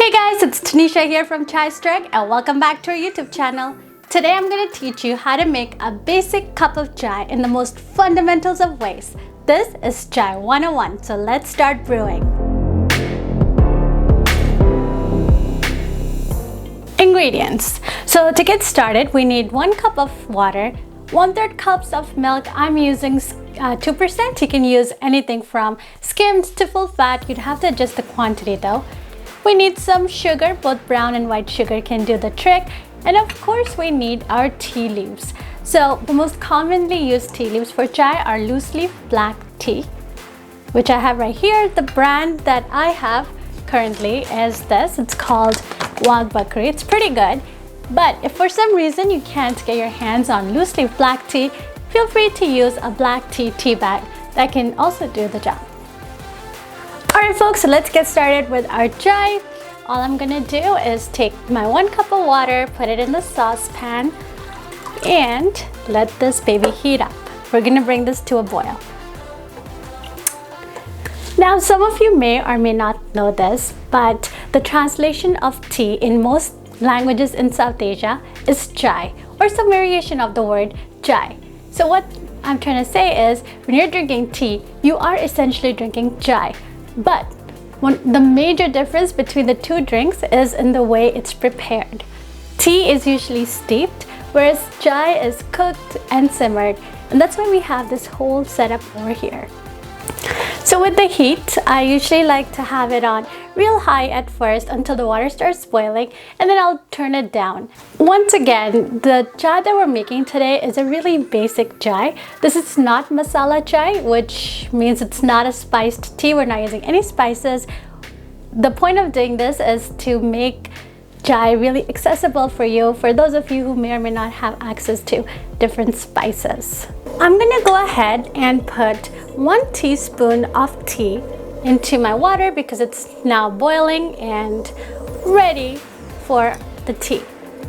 Hey guys, it's Tanisha here from ChaiStruck and welcome back to our YouTube channel. Today I'm going to teach you how to make a basic cup of chai in the most fundamentals of ways. This is Chai 101, so let's start brewing. Ingredients. So to get started, we need 1 cup of water, 1/3 cups of milk. I'm using 2%. You can use anything from skimmed to full fat. You'd have to adjust the quantity though. We need some sugar, both brown and white sugar can do the trick. And of course, we need our tea leaves. So the most commonly used tea leaves for chai are loose leaf black tea, which I have right here. The brand that I have currently is this. It's called Wild Buckery. It's pretty good. But if for some reason you can't get your hands on loose leaf black tea, feel free to use a black tea bag that can also do the job. Alright folks, so let's get started with our chai. All I'm gonna do is take my 1 cup of water, put it in the saucepan, and let this baby heat up. We're gonna bring this to a boil. Now, some of you may or may not know this, but the translation of tea in most languages in South Asia is chai, or some variation of the word chai. So what I'm trying to say is, when you're drinking tea, you are essentially drinking chai. But the major difference between the two drinks is in the way it's prepared. Tea is usually steeped, whereas chai is cooked and simmered. And that's why we have this whole setup over here. So with the heat, I usually like to have it on real high at first until the water starts boiling, and then I'll turn it down. Once again, the chai that we're making today is a really basic chai. This is not masala chai, which means it's not a spiced tea. We're not using any spices. The point of doing this is to make chai really accessible for you, for those of you who may or may not have access to different spices. I'm gonna go ahead and put 1 teaspoon of tea into my water because it's now boiling and ready for the tea.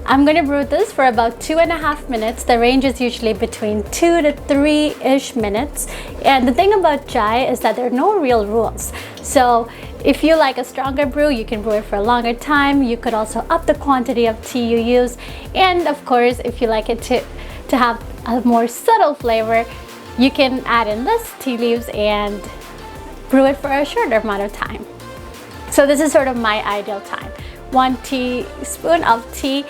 I'm gonna brew this for about 2.5 minutes. The range is usually between 2 to 3-ish minutes. And the thing about chai is that there are no real rules. So if you like a stronger brew, you can brew it for a longer time. You could also up the quantity of tea you use. And of course, if you like it to have a more subtle flavor, you can add in less tea leaves and brew it for a shorter amount of time. So this is sort of my ideal time. 1 teaspoon of tea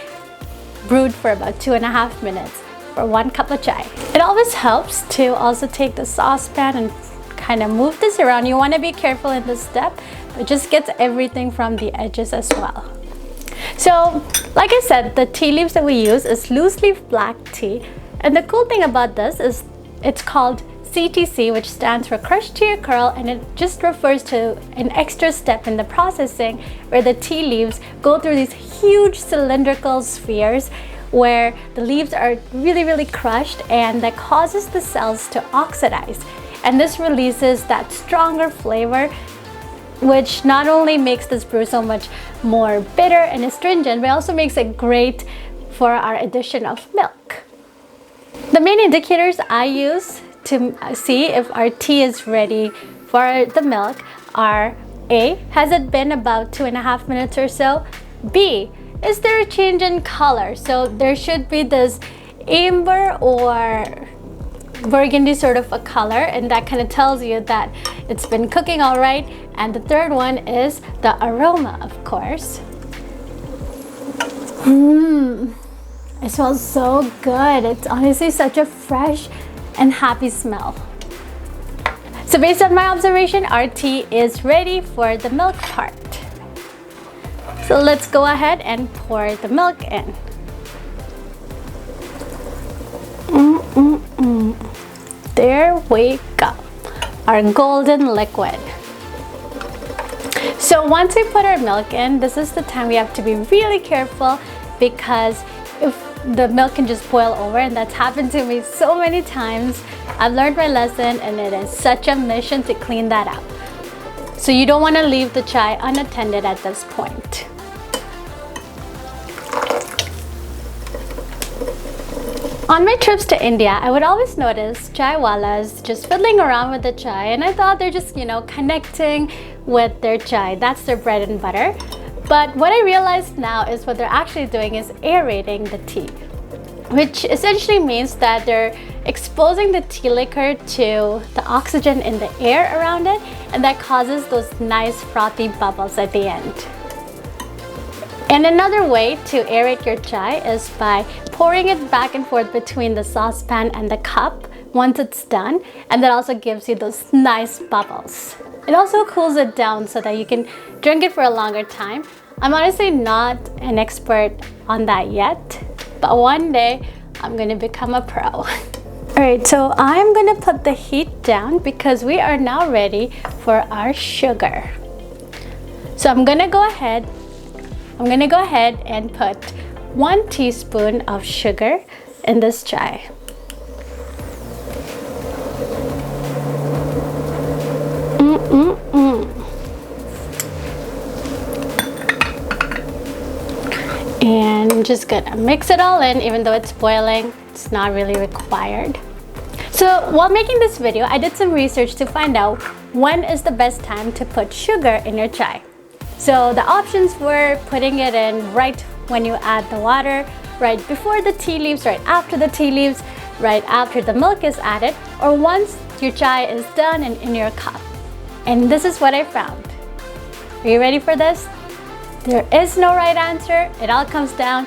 brewed for about 2.5 minutes for 1 cup of chai. It always helps to also take the saucepan and kind of move this around. You want to be careful in this step, but just gets everything from the edges as well. So like I said, the tea leaves that we use is loose leaf black tea. And the cool thing about this is it's called CTC, which stands for crushed tea curl, and it just refers to an extra step in the processing where the tea leaves go through these huge cylindrical spheres where the leaves are really crushed, and that causes the cells to oxidize. And this releases that stronger flavor, which not only makes this brew so much more bitter and astringent, but also makes it great for our addition of milk. The main indicators I use to see if our tea is ready for the milk are: A, has it been about 2.5 minutes or so? B, is there a change in color? So there should be this amber or burgundy sort of a color, and that kind of tells you that it's been cooking all right. And the third one is the aroma, of course. It smells so good. It's honestly such a fresh and happy smell. So based on my observation, our tea is ready for the milk part. So let's go ahead and pour the milk in. There we go, our golden liquid. So once we put our milk in, this is the time we have to be really careful, because if the milk can just boil over, and that's happened to me so many times. I've learned my lesson, and it is such a mission to clean that up. So you don't want to leave the chai unattended at this point. On my trips to India, I would always notice chai walas just fiddling around with the chai, and I thought they're just, connecting with their chai. That's their bread and butter. But what I realized now is what they're actually doing is aerating the tea, which essentially means that they're exposing the tea liquor to the oxygen in the air around it, and that causes those nice frothy bubbles at the end. And another way to aerate your chai is by pouring it back and forth between the saucepan and the cup once it's done, and that also gives you those nice bubbles. It also cools it down so that you can drink it for a longer time. I'm honestly not an expert on that yet, but one day I'm gonna become a pro. All right, so I'm gonna put the heat down because we are now ready for our sugar. So I'm gonna go ahead and put 1 teaspoon of sugar in this chai. And I'm just gonna mix it all in. Even though it's boiling, it's not really required. So while making this video, I did some research to find out when is the best time to put sugar in your chai. So the options were putting it in right when you add the water, right before the tea leaves, right after the tea leaves, right after the milk is added, or once your chai is done and in your cup. And this is what I found. Are you ready for this? There is no right answer. It all comes down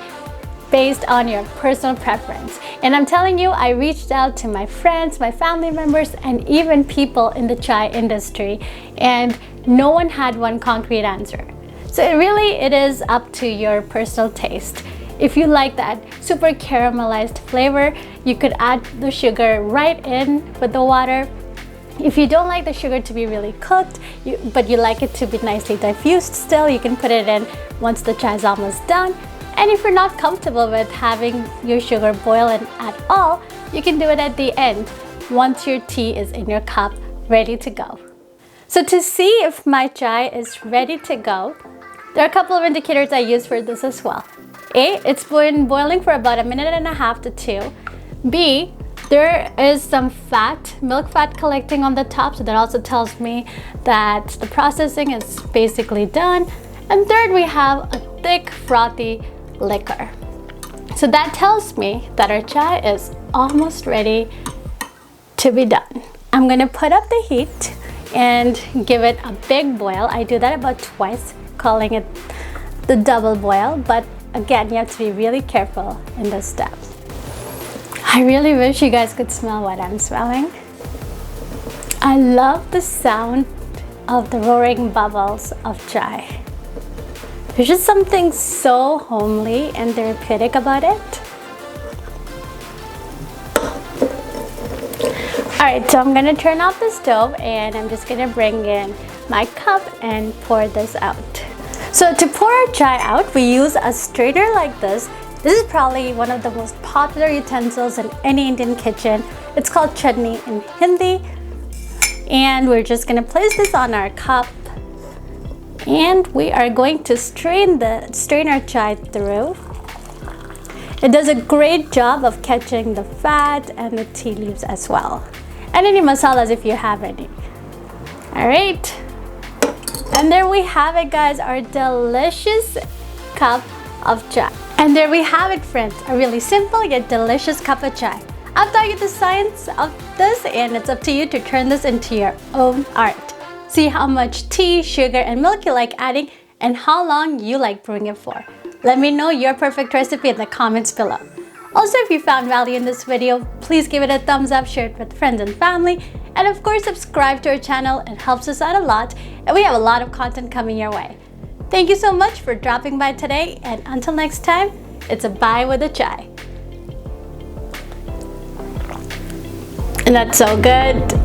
based on your personal preference. And I'm telling you, I reached out to my friends, my family members, and even people in the chai industry, and no one had one concrete answer. So it is up to your personal taste. If you like that super caramelized flavor, you could add the sugar right in with the water. If you don't like the sugar to be really cooked, but you like it to be nicely diffused still, you can put it in once the chai is almost done. And if you're not comfortable with having your sugar boil in at all, you can do it at the end, once your tea is in your cup, ready to go. So to see if my chai is ready to go, there are a couple of indicators I use for this as well. A, it's been boiling for about 1.5 minutes to 2. B, there is some fat, milk fat collecting on the top, so that also tells me that the processing is basically done. And third, we have a thick, frothy liquor. So that tells me that our chai is almost ready to be done. I'm gonna put up the heat and give it a big boil. I do that about twice, calling it the double boil, but again, you have to be really careful in this step. I really wish you guys could smell what I'm smelling. I love the sound of the roaring bubbles of chai. There's just something so homely and therapeutic about it. Alright, so I'm gonna turn off the stove and I'm just gonna bring in my cup and pour this out. So to pour our chai out, we use a strainer like this. This is probably one of the most popular utensils in any Indian kitchen. It's called chutney in Hindi. And we're just gonna place this on our cup. And we are going to strain our chai through. It does a great job of catching the fat and the tea leaves as well. And any masalas if you have any. All right. And there we have it, guys, our delicious cup of chai. And there we have it, friends, a really simple yet delicious cup of chai. I've taught you the science of this, and it's up to you to turn this into your own art. See how much tea, sugar, and milk you like adding, and how long you like brewing it for. Let me know your perfect recipe in the comments below. Also, if you found value in this video, please give it a thumbs up, share it with friends and family, and of course subscribe to our channel. It helps us out a lot, and we have a lot of content coming your way. Thank you so much for dropping by today, and until next time, it's a bye with a chai. And that's so good.